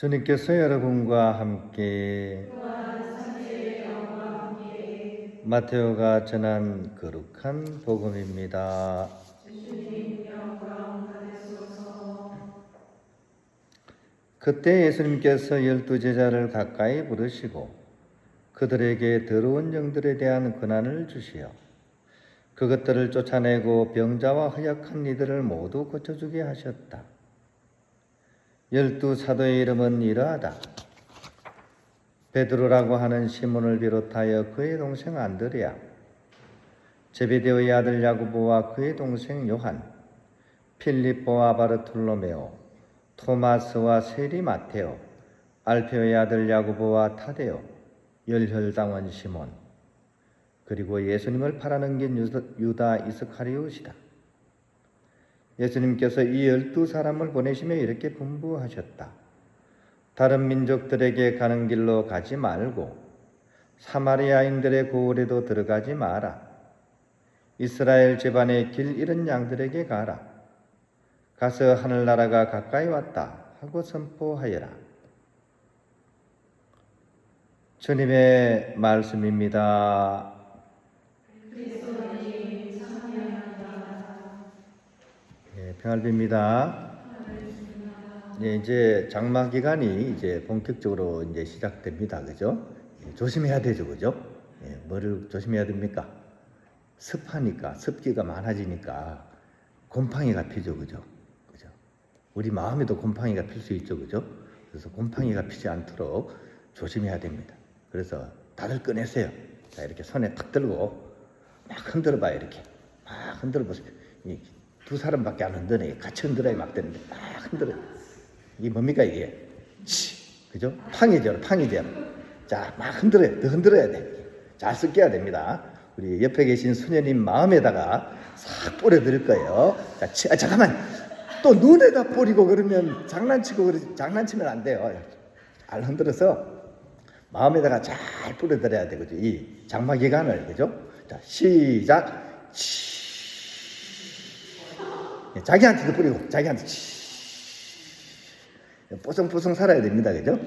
주님께서 여러분과 함께 마테오가 전한 거룩한 복음입니다. 그때 예수님께서 12제자를 가까이 부르시고 그들에게 더러운 영들에 대한 권한을 주시어 그것들을 쫓아내고 병자와 허약한 이들을 모두 고쳐주게 하셨다. 12 사도의 이름은 이러하다. 베드로라고 하는 시몬을 비롯하여 그의 동생 안드레아, 제베데오의 아들 야고보와 그의 동생 요한, 필립보와 바르톨로메오, 토마스와 세리 마테오, 알페오의 아들 야고보와 타데오, 열혈당원 시몬, 그리고 예수님을 팔아넘긴 유다 이스카리옷이다. 예수님께서 이 12사람을 보내시며 이렇게 분부하셨다. 다른 민족들에게 가는 길로 가지 말고 사마리아인들의 고을에도 들어가지 마라. 이스라엘 집안의 길 잃은 양들에게 가라. 가서 하늘나라가 가까이 왔다 하고 선포하여라. 주님의 말씀입니다. 평안입니다. 이제 장마 기간이 이제 본격적으로 이제 시작됩니다. 그죠? 조심해야 되죠. 그죠? 뭐를 조심해야 됩니까? 습하니까, 습기가 많아지니까 곰팡이가 피죠. 그죠? 그죠? 우리 마음에도 곰팡이가 필 수 있죠. 그죠? 그래서 곰팡이가 피지 않도록 조심해야 됩니다. 그래서 다들 꺼내세요. 자, 이렇게 손에 탁 들고 막 흔들어 봐요. 이렇게 막 흔들어 보세요. 두 사람밖에 안 흔드네. 같이 흔들어야 막 되는데 막 흔들어. 이게 뭡니까 이게? 그죠? 팡이죠. 팡이죠. 자, 막 흔들어야, 더 흔들어야 돼. 잘 섞여야 됩니다. 우리 옆에 계신 수녀님 마음에다가 싹 뿌려드릴 거예요. 자, 잠깐만. 또 눈에다 뿌리고 그러면 장난치면 안 돼요. 잘 흔들어서 마음에다가 잘 뿌려드려야 되거든요. 이 장마 기간을. 그죠? 자, 시작. 자기한테도 뿌리고 자기한테 뽀송뽀송 살아야 됩니다. 그죠?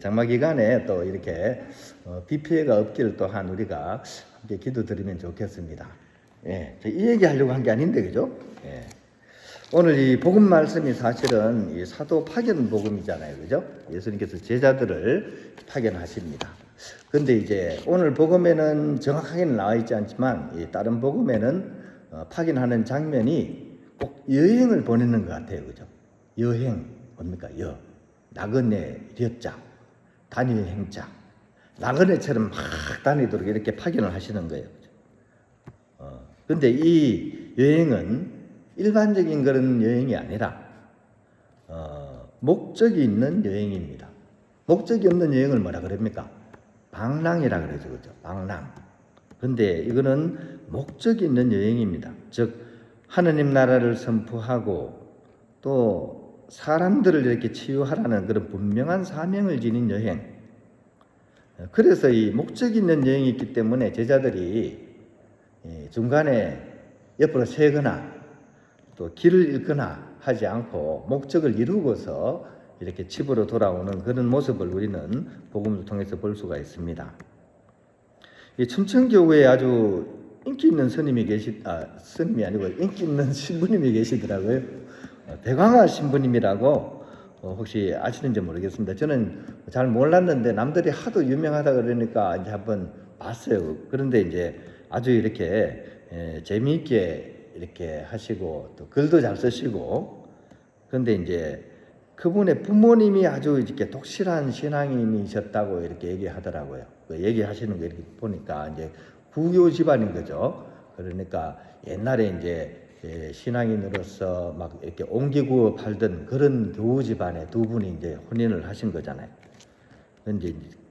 장마 기간에 또 이렇게 비 피해가 없기를 또한 우리가 함께 기도드리면 좋겠습니다. 이 얘기 하려고 한 게 아닌데 그죠? 오늘 이 복음 말씀이 사실은 이 사도 파견 복음이잖아요. 그죠? 예수님께서 제자들을 파견하십니다. 근데 이제 오늘 복음에는 정확하게는 나와 있지 않지만 이 다른 복음에는 파견하는 장면이 꼭 여행을 보내는 것 같아요. 그죠? 여행, 뭡니까? 나그네 려자, 단일 행자. 나그네처럼 막 다니도록 이렇게 파견을 하시는 거예요. 근데 이 여행은 일반적인 그런 여행이 아니라, 목적이 있는 여행입니다. 목적이 없는 여행을 뭐라 그럽니까? 방랑이라 그러죠. 그죠? 방랑. 근데 이거는 목적이 있는 여행입니다. 즉 하느님 나라를 선포하고 또 사람들을 이렇게 치유하라는 그런 분명한 사명을 지닌 여행. 그래서 이 목적이 있는 여행이 있기 때문에 제자들이 중간에 옆으로 새거나 또 길을 잃거나 하지 않고 목적을 이루고서 이렇게 집으로 돌아오는 그런 모습을 우리는 복음을 통해서 볼 수가 있습니다. 이 춘천교회에 아주 인기 있는 스님이 아니고 인기 있는 신부님이 계시더라고요. 백왕화 신부님이라고 혹시 아시는지 모르겠습니다. 저는 잘 몰랐는데 남들이 하도 유명하다 그러니까 이제 한번 봤어요. 그런데 이제 아주 이렇게 재미있게 이렇게 하시고 또 글도 잘 쓰시고, 그런데 이제 그분의 부모님이 아주 이렇게 독실한 신앙인이셨다고 이렇게 얘기하더라고요. 그 얘기하시는 거 이렇게 보니까 이제 구교 집안인 거죠. 그러니까 옛날에 이제 신앙인으로서 막 이렇게 옹기구워 팔던 그런 교우 집안에 두 분이 이제 혼인을 하신 거잖아요.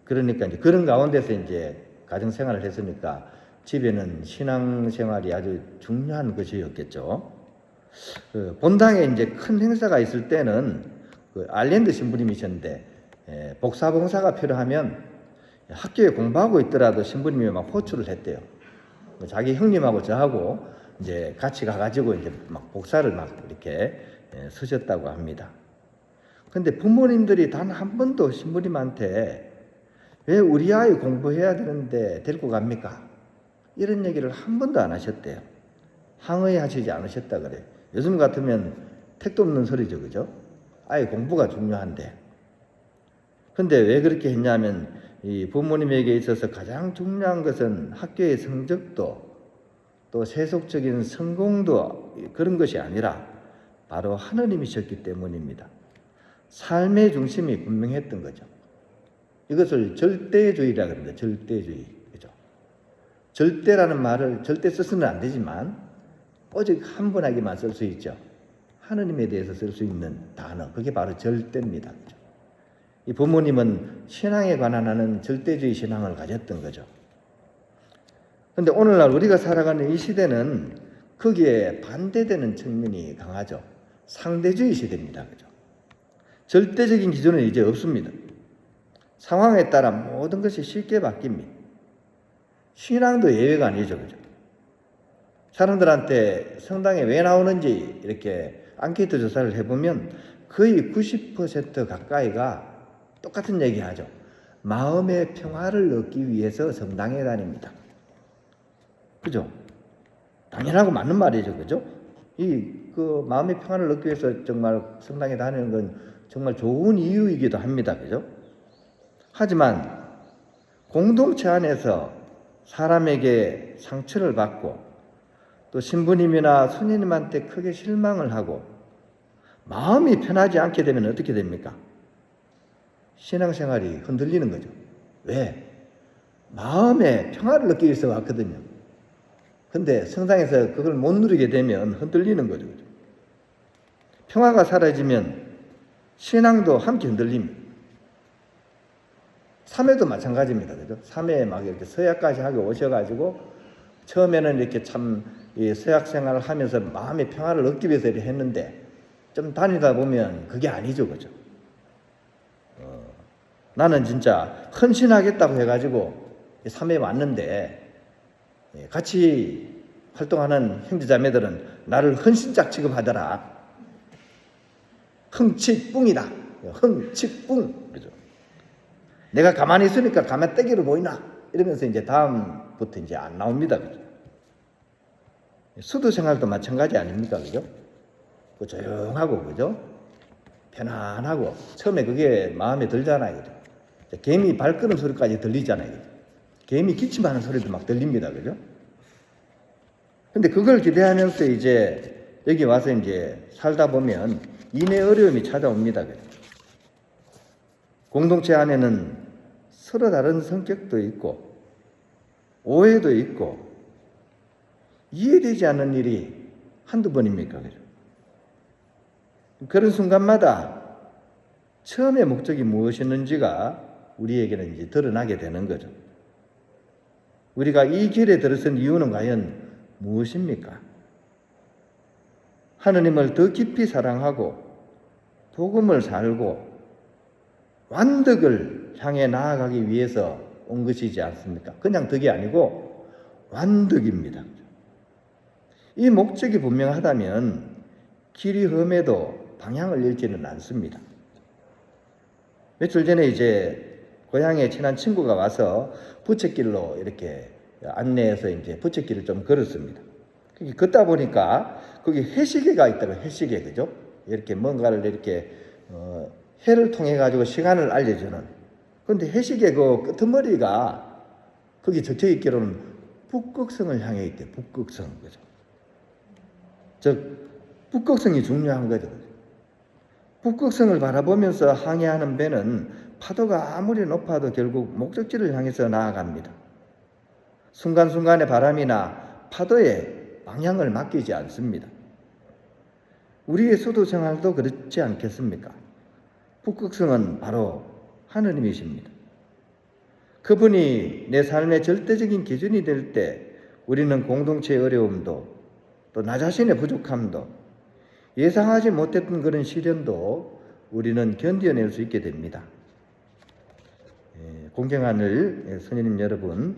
그러니까 이제 그런 가운데서 이제 가정 생활을 했으니까 집에는 신앙 생활이 아주 중요한 것이었겠죠. 본당에 이제 큰 행사가 있을 때는 그 알랜드 신부님이셨는데 복사봉사가 필요하면 학교에 공부하고 있더라도 신부님이 막 호출을 했대요. 자기 형님하고 저하고 이제 같이 가가지고 이제 막 복사를 막 이렇게 쓰셨다고 합니다. 근데 부모님들이 단 한 번도 신부님한테 왜 우리 아이 공부해야 되는데 데리고 갑니까? 이런 얘기를 한 번도 안 하셨대요. 항의하시지 않으셨다 그래요. 요즘 같으면 택도 없는 소리죠, 그죠? 아이 공부가 중요한데. 근데 왜 그렇게 했냐면 이 부모님에게 있어서 가장 중요한 것은 학교의 성적도 또 세속적인 성공도 그런 것이 아니라 바로 하느님이셨기 때문입니다. 삶의 중심이 분명했던 거죠. 이것을 절대주의라고 합니다. 절대주의. 그죠? 절대라는 말을 절대 써서는 안 되지만 오직 한 번하게만 쓸 수 있죠. 하느님에 대해서 쓸 수 있는 단어. 그게 바로 절대입니다. 그죠? 이 부모님은 신앙에 관한 하는 절대주의 신앙을 가졌던 거죠. 그런데 오늘날 우리가 살아가는 이 시대는 거기에 반대되는 측면이 강하죠. 상대주의 시대입니다. 그죠? 절대적인 기준은 이제 없습니다. 상황에 따라 모든 것이 쉽게 바뀝니다. 신앙도 예외가 아니죠. 그죠? 사람들한테 성당에 왜 나오는지 이렇게 앙케이트 조사를 해보면 거의 90% 가까이가 똑같은 얘기 하죠. 마음의 평화를 얻기 위해서 성당에 다닙니다. 그죠? 당연하고 맞는 말이죠. 그죠? 그 마음의 평화를 얻기 위해서 정말 성당에 다니는 건 정말 좋은 이유이기도 합니다. 그죠? 하지만 공동체 안에서 사람에게 상처를 받고 또 신부님이나 수녀님한테 크게 실망을 하고 마음이 편하지 않게 되면 어떻게 됩니까? 신앙생활이 흔들리는 거죠. 왜? 마음의 평화를 얻기 위해서 왔거든요. 근데 성당에서 그걸 못 누리게 되면 흔들리는 거죠. 평화가 사라지면 신앙도 함께 흔들립니다. 삼회도 마찬가지입니다. 그죠? 삼회에 막 이렇게 서약까지 하고 오셔가지고 처음에는 이렇게 참 서약 생활을 하면서 마음의 평화를 얻기 위해서 이렇게 했는데 좀 다니다 보면 그게 아니죠. 그죠? 나는 진짜 헌신하겠다고 해가지고 삼회에 왔는데 같이 활동하는 형제자매들은 나를 헌신짝 취급하더라. 흥칫뿡이다. 흥칫뿡. 그죠? 내가 가만히 있으니까 가만떼기로 보이나? 이러면서 이제 다음부터 이제 안 나옵니다. 그죠? 수도 생활도 마찬가지 아닙니까? 그죠? 조용하고, 그죠? 편안하고. 처음에 그게 마음에 들잖아요. 그죠? 개미 발걸음 소리까지 들리잖아요. 그죠? 개미 기침하는 소리도 막 들립니다. 그죠? 근데 그걸 기대하면서 이제 여기 와서 이제 살다 보면 인의 어려움이 찾아옵니다. 그죠? 공동체 안에는 서로 다른 성격도 있고 오해도 있고 이해되지 않는 일이 한두 번입니까? 그죠? 그런 순간마다 처음의 목적이 무엇이었는지가 우리에게는 이제 드러나게 되는 거죠. 우리가 이 길에 들어선 이유는 과연 무엇입니까? 하느님을 더 깊이 사랑하고 복음을 살고 완덕을 향해 나아가기 위해서 온 것이지 않습니까? 그냥 덕이 아니고 완덕입니다. 이 목적이 분명하다면 길이 험해도 방향을 잃지는 않습니다. 며칠 전에 이제 고향에 친한 친구가 와서 부채길로 이렇게 안내해서 이제 부채길을 좀 걸었습니다. 걷다 보니까 거기 해시계가 있더라고요. 해시계, 그죠? 이렇게 뭔가를 이렇게 해를 통해 가지고 시간을 알려주는. 그런데 해시계 그 끄트머리가 거기 적혀 있기로는 북극성을 향해 있대. 북극성, 그죠? 즉 북극성이 중요한 거죠. 북극성을 바라보면서 항해하는 배는 파도가 아무리 높아도 결국 목적지를 향해서 나아갑니다. 순간순간의 바람이나 파도에 방향을 맡기지 않습니다. 우리의 수도 생활도 그렇지 않겠습니까? 북극성은 바로 하느님이십니다. 그분이 내 삶의 절대적인 기준이 될 때 우리는 공동체의 어려움도 또 나 자신의 부족함도 예상하지 못했던 그런 시련도 우리는 견뎌낼 수 있게 됩니다. 공경하늘 선생님 여러분,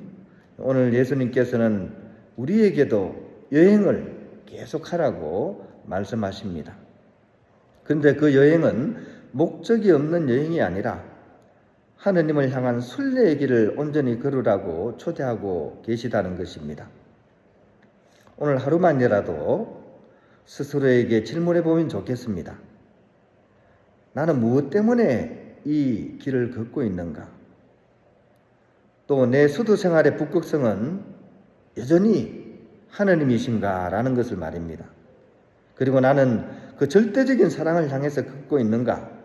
오늘 예수님께서는 우리에게도 여행을 계속하라고 말씀하십니다. 그런데 그 여행은 목적이 없는 여행이 아니라 하느님을 향한 순례의 길을 온전히 걸으라고 초대하고 계시다는 것입니다. 오늘 하루만이라도 스스로에게 질문해 보면 좋겠습니다. 나는 무엇 때문에 이 길을 걷고 있는가? 또 내 수도 생활의 북극성은 여전히 하느님이신가? 라는 것을 말입니다. 그리고 나는 그 절대적인 사랑을 향해서 걷고 있는가?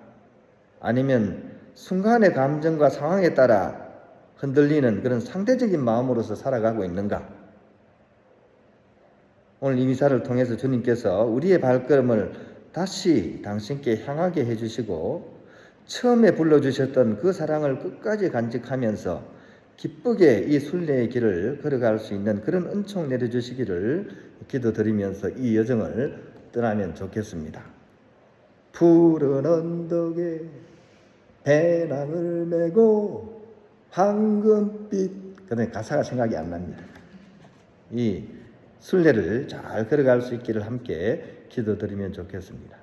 아니면 순간의 감정과 상황에 따라 흔들리는 그런 상대적인 마음으로서 살아가고 있는가? 오늘 이 미사를 통해서 주님께서 우리의 발걸음을 다시 당신께 향하게 해주시고 처음에 불러주셨던 그 사랑을 끝까지 간직하면서 기쁘게 이 순례의 길을 걸어갈 수 있는 그런 은총 내려주시기를 기도드리면서 이 여정을 떠나면 좋겠습니다. 푸른 언덕에 배낭을 메고 황금빛, 그런데 가사가 생각이 안 납니다. 이 순례를 잘 걸어갈 수 있기를 함께 기도드리면 좋겠습니다.